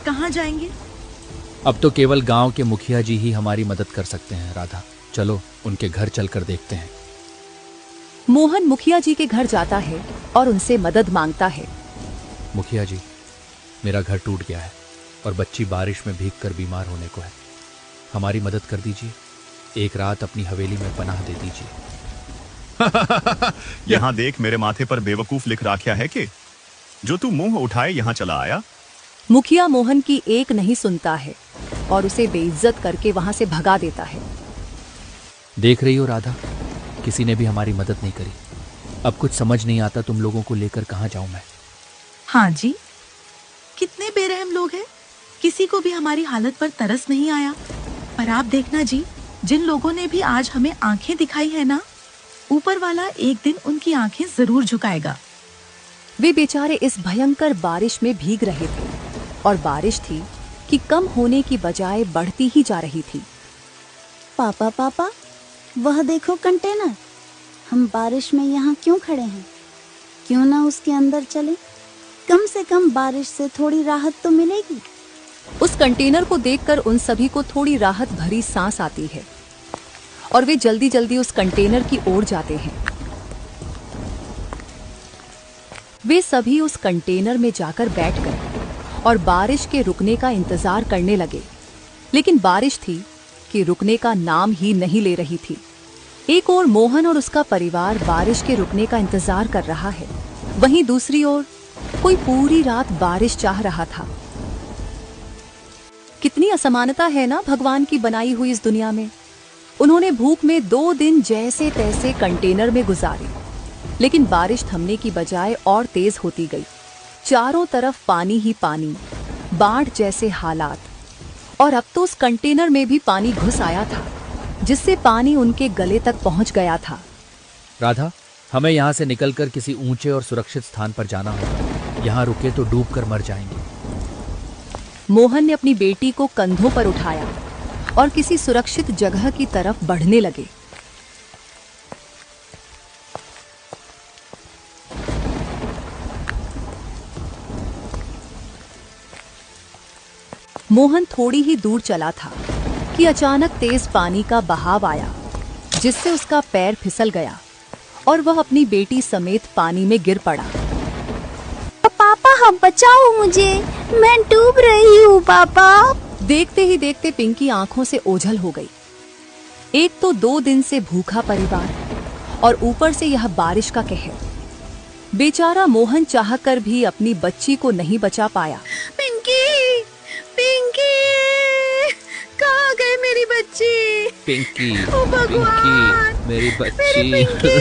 कहाँ जाएंगे? अब तो केवल गांव के मुखिया जी ही हमारी मदद कर सकते हैं राधा। चलो उनके घर चलकर देखते हैं। मोहन मुखिया जी के घर जाता है और उनसे मदद मांगता है। मुखिया जी, मेरा घर टूट गया है और बच्ची बारिश में भीगकर बीमार होने को है। हमारी मदद कर दीजिए। एक रात अपनी हवेली में पनाह दे दीजिए। यहाँ देख, मेरे माथे पर बेवकूफ लिख राख्या है कि जो तू मुंह उठाए यहाँ चला आया। मुखिया मोहन की एक नहीं सुनता है और उसे बेइज्जत करके वहां से भगा देता है। देख रही हो राधा, किसी ने भी हमारी मदद नहीं करी। अब कुछ समझ नहीं आता तुम लोगों को लेकर कहाँ जाऊं मैं। हाँ जी, कितने बेरहम लोग हैं। किसी को भी हमारी हालत पर तरस नहीं आया। पर आप देखना जी, जिन लोगों ने भी आज हमें आंखें दिखाई है ना, ऊपर वाला एक दिन उनकी आंखें जरूर झुकाएगा। वे बेचारे इस भयंकर बारिश में भीग रहे थे और बारिश थी कि कम होने की बजाय बढ़ती ही जा रही थी। पापा पापा, वह देखो कंटेनर। हम बारिश में यहाँ क्यों खड़े हैं? क्यों ना उसके अंदर चले? कम से कम बारिश से थोड़ी राहत तो मिलेगी। उस कंटेनर को देखकर उन सभी को थोड़ी राहत भरी सांस आती है और वे जल्दी जल्दी उस कंटेनर की ओर जाते हैं। वे सभी उस कंटेनर में जाकर बैठ गए और बारिश के रुकने का इंतजार करने लगे। लेकिन बारिश थी कि रुकने का नाम ही नहीं ले रही थी। एक ओर मोहन और उसका परिवार बारिश के रुकने का इंतजार कर रहा है, वहीं दूसरी ओर कोई पूरी रात बारिश चाह रहा था। कितनी असमानता है ना भगवान की बनाई हुई इस दुनिया में। उन्होंने भूख में 2 दिन जैसे तैसे कंटेनर में गुजारे, लेकिन बारिश थमने की बजाय और तेज होती गई। चारों तरफ पानी ही पानी, बाढ़ जैसे हालात। और अब तो उस कंटेनर में भी पानी घुस आया था, जिससे पानी उनके गले तक पहुंच गया था। राधा, हमें यहाँ से निकलकर किसी ऊंचे और सुरक्षित स्थान पर जाना होगा। यहाँ रुके तो डूबकर मर जाएंगे। मोहन ने अपनी बेटी को कंधों पर उठाया और किसी सुरक्षित जगह की तरफ बढ़ने लगे। मोहन थोड़ी ही दूर चला था कि अचानक तेज पानी का बहाव आया, जिससे उसका पैर फिसल गया और वह अपनी बेटी समेत पानी में गिर पड़ा। पापा, हम बचाओ मुझे, मैं डूब रही हूँ पापा। देखते ही देखते पिंकी आंखों से ओझल हो गई। एक तो 2 दिन से भूखा परिवार और ऊपर से यह बारिश का कहर। बेचारा मोहन चाहकर भी अपनी बच्ची को नहीं बचा पाया। पिंकी, पिंकी, कहाँ गई मेरी बच्ची? पिंकी, ओ भगवान, पिंकी, मेरी बच्ची। मेरी पिंकी।